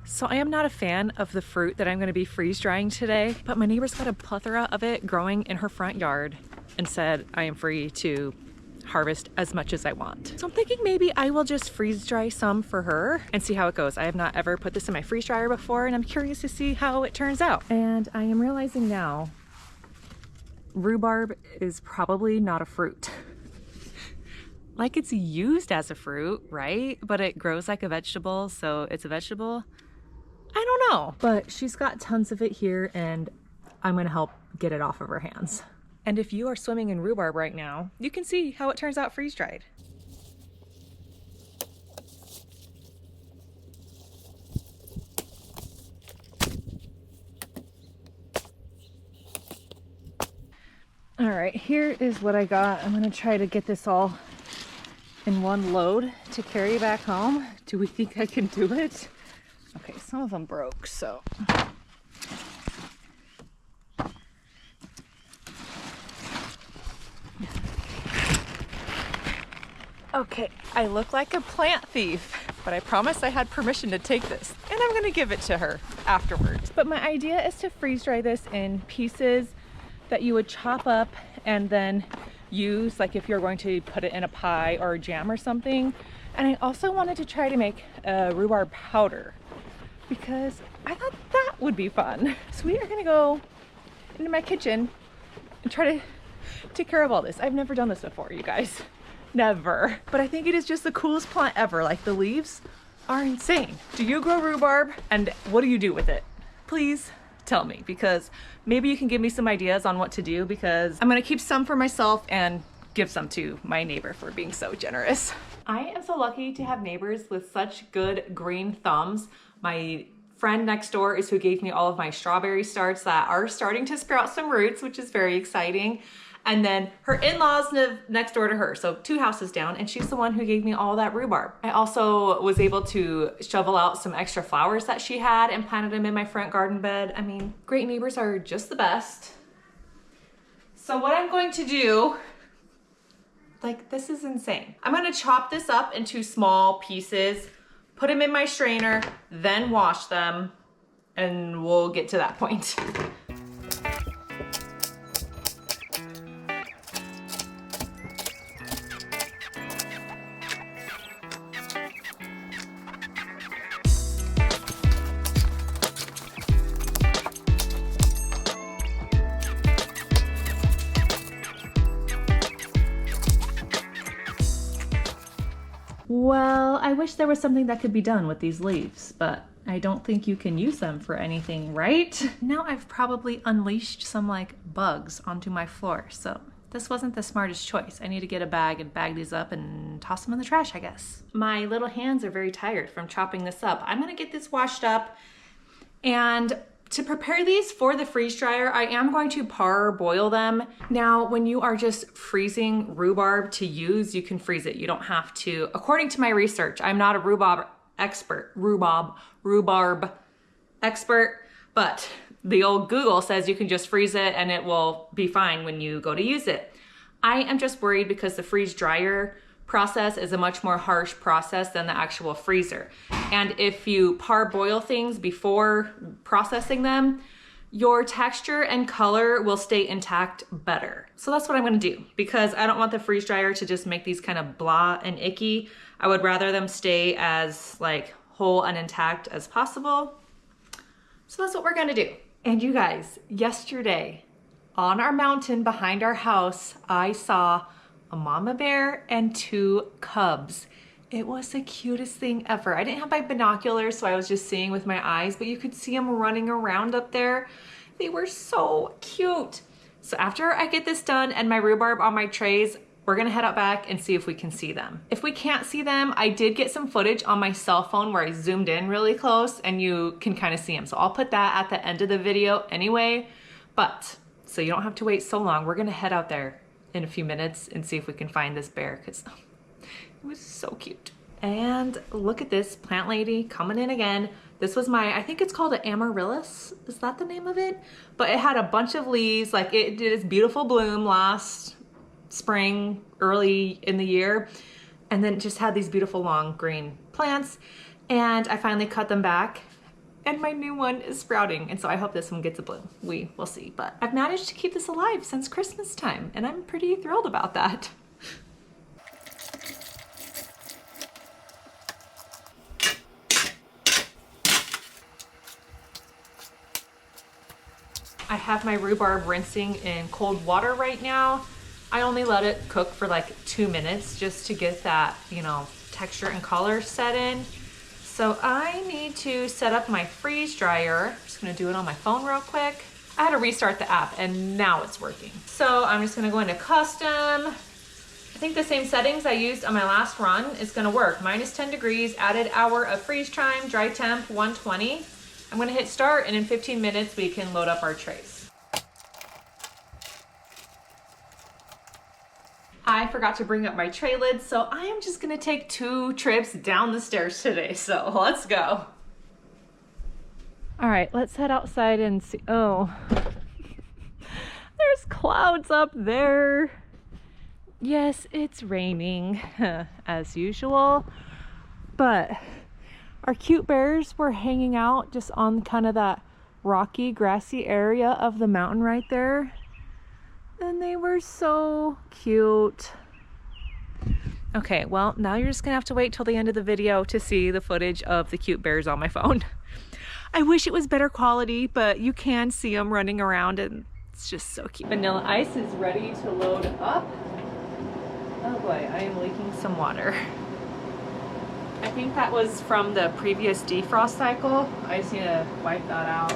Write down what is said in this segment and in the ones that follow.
So I am not a fan of the fruit that I'm going to be freeze drying today, but my neighbor's got a plethora of it growing in her front yard and said I am free to harvest as much as I want. So I'm thinking maybe I will just freeze dry some for her and see how it goes. I have not ever put this in my freeze dryer before and I'm curious to see how it turns out. And I am realizing now, rhubarb is probably not a fruit. Like it's used as a fruit, right? But it grows like a vegetable, so it's a vegetable. I don't know. But she's got tons of it here and I'm gonna help get it off of her hands. And if you are swimming in rhubarb right now, you can see how it turns out freeze-dried. All right, here is what I got. I'm gonna try to get this all in one load to carry back home. Do we think I can do it? Okay, some of them broke, so. Okay, I look like a plant thief, but I promised I had permission to take this, and I'm gonna give it to her afterwards. But my idea is to freeze dry this in pieces that you would chop up and then use, like if you're going to put it in a pie or a jam or something. And I also wanted to try to make a rhubarb powder because I thought that would be fun. So we are gonna go into my kitchen and try to take care of all this. I've never done this before, you guys. Never. But I think it is just the coolest plant ever. Like the leaves are insane. Do you grow rhubarb and what do you do with it? Please tell me, because maybe you can give me some ideas on what to do, because I'm gonna keep some for myself and give some to my neighbor for being so generous. I am so lucky to have neighbors with such good green thumbs. My friend next door is who gave me all of my strawberry starts that are starting to sprout some roots, which is very exciting. And then her in-laws live next door to her, so 2 houses down, and she's the one who gave me all that rhubarb. I also was able to shovel out some extra flowers that she had and planted them in my front garden bed. I mean, great neighbors are just the best. So what I'm going to do, like this is insane. I'm gonna chop this up into small pieces, put them in my strainer, then wash them, and we'll get to that point. Well, I wish there was something that could be done with these leaves, but I don't think you can use them for anything, right? Now I've probably unleashed some like bugs onto my floor, so this wasn't the smartest choice. I need to get a bag and bag these up and toss them in the trash, I guess. My little hands are very tired from chopping this up. I'm gonna get this washed up, and to prepare these for the freeze dryer, I am going to parboil them. Now, when you are just freezing rhubarb to use, you can freeze it. You don't have to, according to my research, I'm not a rhubarb expert, but the old Google says you can just freeze it and it will be fine when you go to use it. I am just worried because the freeze dryer process is a much more harsh process than the actual freezer. And if you parboil things before processing them, your texture and color will stay intact better. So that's what I'm gonna do, because I don't want the freeze dryer to just make these kind of blah and icky. I would rather them stay as like whole and intact as possible. So that's what we're gonna do. And you guys, yesterday on our mountain behind our house, I saw a mama bear and 2 cubs. It was the cutest thing ever. I didn't have my binoculars, so I was just seeing with my eyes, but you could see them running around up there. They were so cute. So after I get this done and my rhubarb on my trays, we're gonna head out back and see if we can see them. If we can't see them, I did get some footage on my cell phone where I zoomed in really close and you can kind of see them. So I'll put that at the end of the video anyway, but so you don't have to wait so long. We're gonna head out there in a few minutes and see if we can find this bear, because it was so cute. And look at this plant lady coming in again. This was my, I think it's called an amaryllis. Is that the name of it? But it had a bunch of leaves. Like it did its beautiful bloom last spring, early in the year. And then it just had these beautiful long green plants. And I finally cut them back and my new one is sprouting. And so I hope this one gets a bloom. We will see, but I've managed to keep this alive since Christmas time and I'm pretty thrilled about that. I have my rhubarb rinsing in cold water right now. I only let it cook for like 2 minutes just to get that, you know, texture and color set in. So I need to set up my freeze dryer. I'm just gonna do it on my phone real quick. I had to restart the app and now it's working. So I'm just gonna go into custom. I think the same settings I used on my last run is gonna work. -10 degrees, added hour of freeze time, dry temp 120. I'm gonna hit start and in 15 minutes we can load up our trays. I forgot to bring up my tray lids, so I am just gonna take 2 trips down the stairs today, so let's go. All right, let's head outside and see. Oh, there's clouds up there. Yes, it's raining as usual, but our cute bears were hanging out just on kind of that rocky, grassy area of the mountain right there. And they were so cute. Okay, well, now you're just gonna have to wait till the end of the video to see the footage of the cute bears on my phone. I wish it was better quality, but you can see them running around and it's just so cute. Vanilla ice is ready to load up. Oh boy, I am leaking some water. I think that was from the previous defrost cycle. I just need to wipe that out.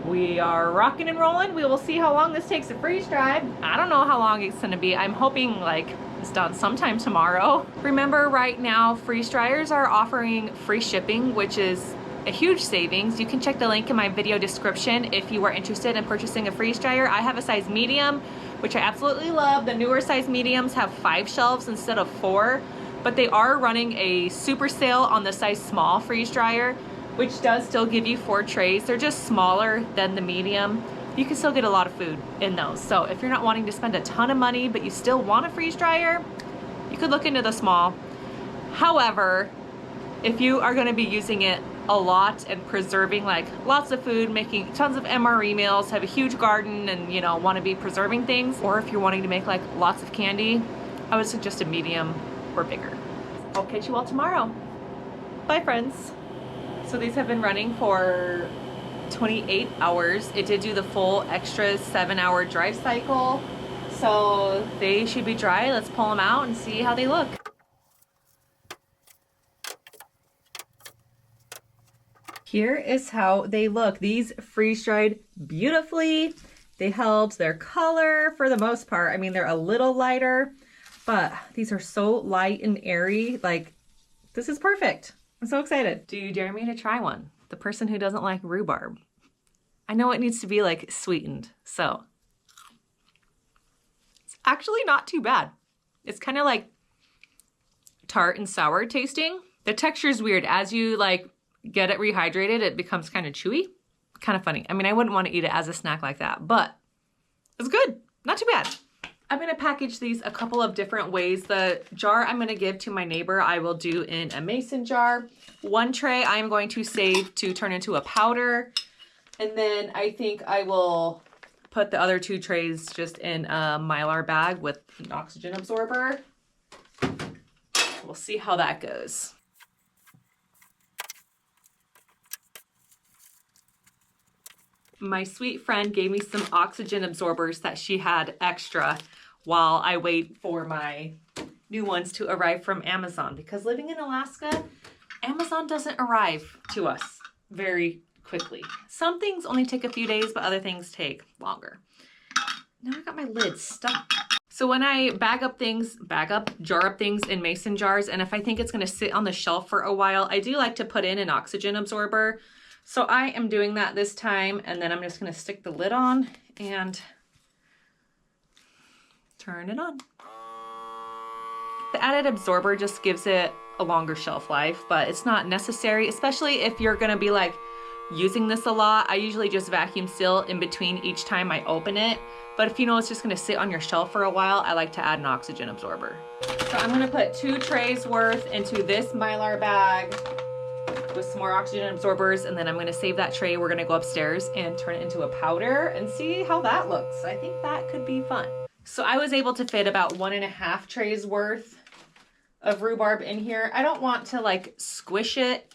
We are rocking and rolling. We will see how long this takes to freeze dry. I don't know how long it's gonna be. I'm hoping like it's done sometime tomorrow. Remember, right now, freeze dryers are offering free shipping, which is a huge savings. You can check the link in my video description if you are interested in purchasing a freeze dryer. I have a size medium, which I absolutely love. The newer size mediums have 5 shelves instead of 4, but they are running a super sale on the size small freeze dryer, which does still give you 4 trays. They're just smaller than the medium. You can still get a lot of food in those. So if you're not wanting to spend a ton of money, but you still want a freeze dryer, you could look into the small. However, if you are gonna be using it a lot and preserving like lots of food, making tons of MRE meals, have a huge garden and you know want to be preserving things, or if you're wanting to make like lots of candy, I would suggest a medium or bigger. I'll catch you all tomorrow. Bye friends. So these have been running for 28 hours. It did do the full extra 7-hour dry cycle. So they should be dry. Let's pull them out and see how they look. Here is how they look. These freeze dried beautifully. They held their color for the most part. I mean, they're a little lighter, but these are so light and airy. Like, this is perfect. I'm so excited. Do you dare me to try one? The person who doesn't like rhubarb. I know it needs to be like sweetened, so. It's actually not too bad. It's kind of like tart and sour tasting. The texture is weird. As you like get it rehydrated, it becomes kind of chewy. Kind of funny. I mean, I wouldn't want to eat it as a snack like that, but it's good. Not too bad. I'm going to package these a couple of different ways. The jar I'm going to give to my neighbor, I will do in a mason jar. 1 tray I'm going to save to turn into a powder. And then I think I will put the other 2 trays just in a Mylar bag with an oxygen absorber. We'll see how that goes. My sweet friend gave me some oxygen absorbers that she had extra while I wait for my new ones to arrive from Amazon, because living in Alaska, Amazon doesn't arrive to us very quickly. Some things only take a few days, but other things take longer. Now I got my lid stuck. So when I jar up things in mason jars, and if I think it's gonna sit on the shelf for a while, I do like to put in an oxygen absorber. So I am doing that this time, and then I'm just gonna stick the lid on and turn it on. The added absorber just gives it a longer shelf life, but it's not necessary, especially if you're gonna be like using this a lot. I usually just vacuum seal in between each time I open it. But if you know it's just gonna sit on your shelf for a while, I like to add an oxygen absorber. So I'm gonna put 2 trays worth into this Mylar bag with some more oxygen absorbers, and then I'm gonna save that tray. We're gonna go upstairs and turn it into a powder and see how that looks. I think that could be fun. So I was able to fit about 1.5 trays worth of rhubarb in here. I don't want to like squish it.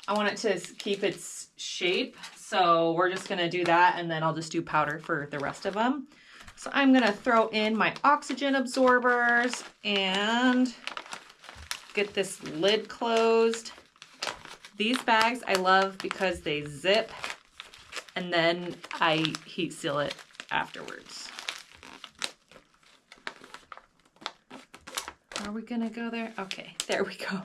I want it to keep its shape. So we're just gonna do that, and then I'll just do powder for the rest of them. So I'm gonna throw in my oxygen absorbers and get this lid closed. These bags I love because they zip, and then I heat seal it afterwards. Are we gonna go there? Okay, there we go.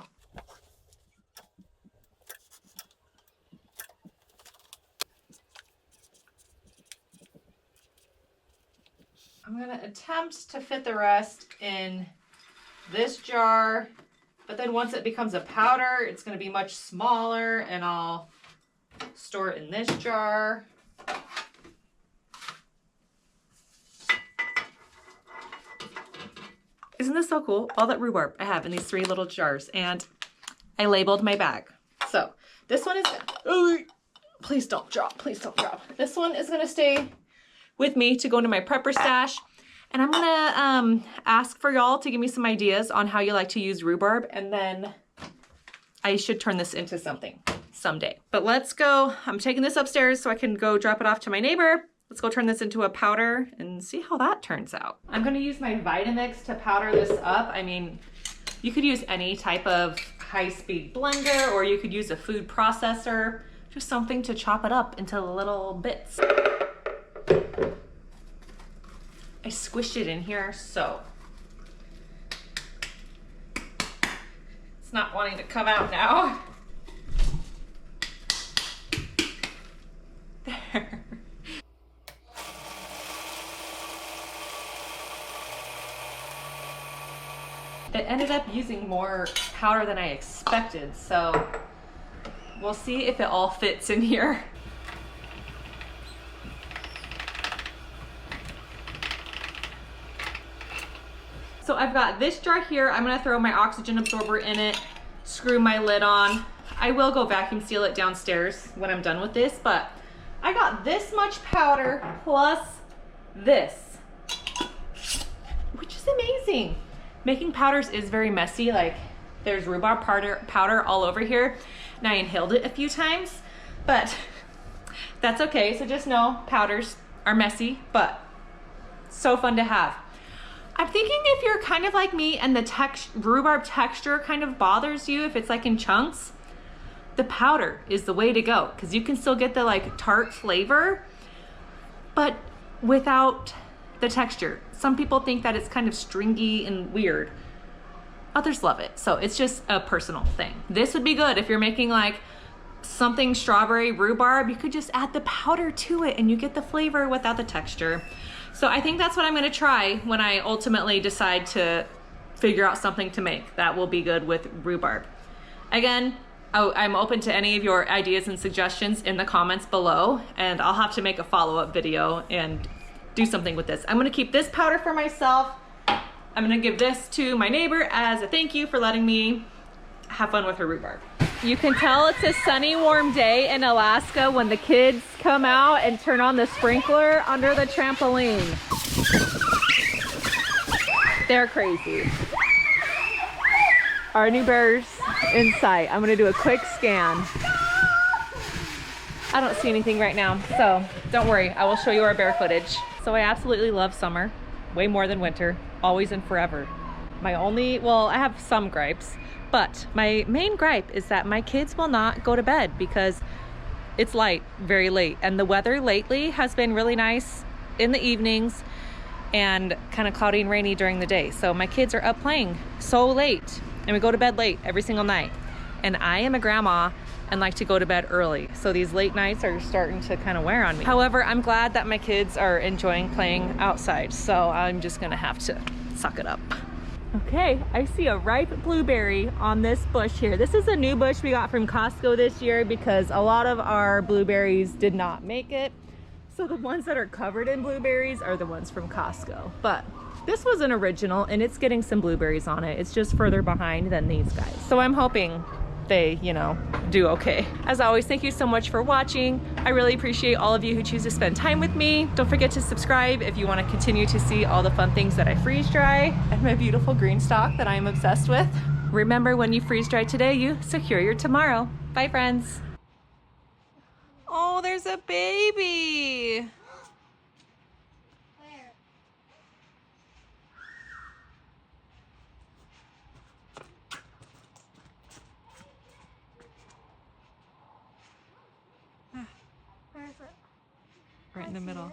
I'm gonna attempt to fit the rest in this jar, but then once it becomes a powder, it's gonna be much smaller, and I'll store it in this jar. Isn't this so cool? All that rhubarb I have in these 3 little jars, and I labeled my bag. So this one is, please don't drop, please don't drop. This one is gonna stay with me to go into my prepper stash. And I'm gonna ask for y'all to give me some ideas on how you like to use rhubarb, and then I should turn this into something someday. But let's go. I'm taking this upstairs so I can go drop it off to my neighbor. Let's go turn this into a powder and see how that turns out. I'm gonna use my Vitamix to powder this up. I mean, you could use any type of high-speed blender, or you could use a food processor, just something to chop it up into little bits. I squished it in here, so it's not wanting to come out now. There. It ended up using more powder than I expected, so we'll see if it all fits in here. So I've got this jar here. I'm gonna throw my oxygen absorber in it, screw my lid on. I will go vacuum seal it downstairs when I'm done with this, but I got this much powder plus this, which is amazing. Making powders is very messy. Like, there's rhubarb powder all over here, and I inhaled it a few times, but that's okay. So just know powders are messy, but so fun to have. I'm thinking if you're kind of like me and the rhubarb texture kind of bothers you, if it's like in chunks, the powder is the way to go, because you can still get the like tart flavor, but without the texture. Some people think that it's kind of stringy and weird. Others love it. So it's just a personal thing. This would be good if you're making like something strawberry rhubarb. You could just add the powder to it and you get the flavor without the texture. So I think that's what I'm gonna try when I ultimately decide to figure out something to make that will be good with rhubarb. Again, I'm open to any of your ideas and suggestions in the comments below, and I'll have to make a follow-up video and do something with this. I'm gonna keep this powder for myself. I'm gonna give this to my neighbor as a thank you for letting me have fun with her rhubarb. You can tell it's a sunny, warm day in Alaska when the kids come out and turn on the sprinkler under the trampoline. They're crazy. Our new bear's in sight. I'm gonna do a quick scan. I don't see anything right now, so don't worry, I will show you our bear footage. So I absolutely love summer, way more than winter, always and forever. I have some gripes, but my main gripe is that my kids will not go to bed because it's light, very late. And the weather lately has been really nice in the evenings and kind of cloudy and rainy during the day. So my kids are up playing so late, and we go to bed late every single night. And I am a grandma and like to go to bed early. So these late nights are starting to kind of wear on me. However, I'm glad that my kids are enjoying playing outside. So I'm just gonna have to suck it up. Okay, I see a ripe blueberry on this bush here. This is a new bush we got from Costco this year because a lot of our blueberries did not make it. So the ones that are covered in blueberries are the ones from Costco. But this was an original and it's getting some blueberries on it. It's just further behind than these guys. So I'm hoping they, you know, do okay. As always, thank you so much for watching. I really appreciate all of you who choose to spend time with me. Don't forget to subscribe if you want to continue to see all the fun things that I freeze dry and my beautiful green stalk that I am obsessed with. Remember, when you freeze dry today, you secure your tomorrow. Bye, friends. Oh, there's a baby. Right in the middle.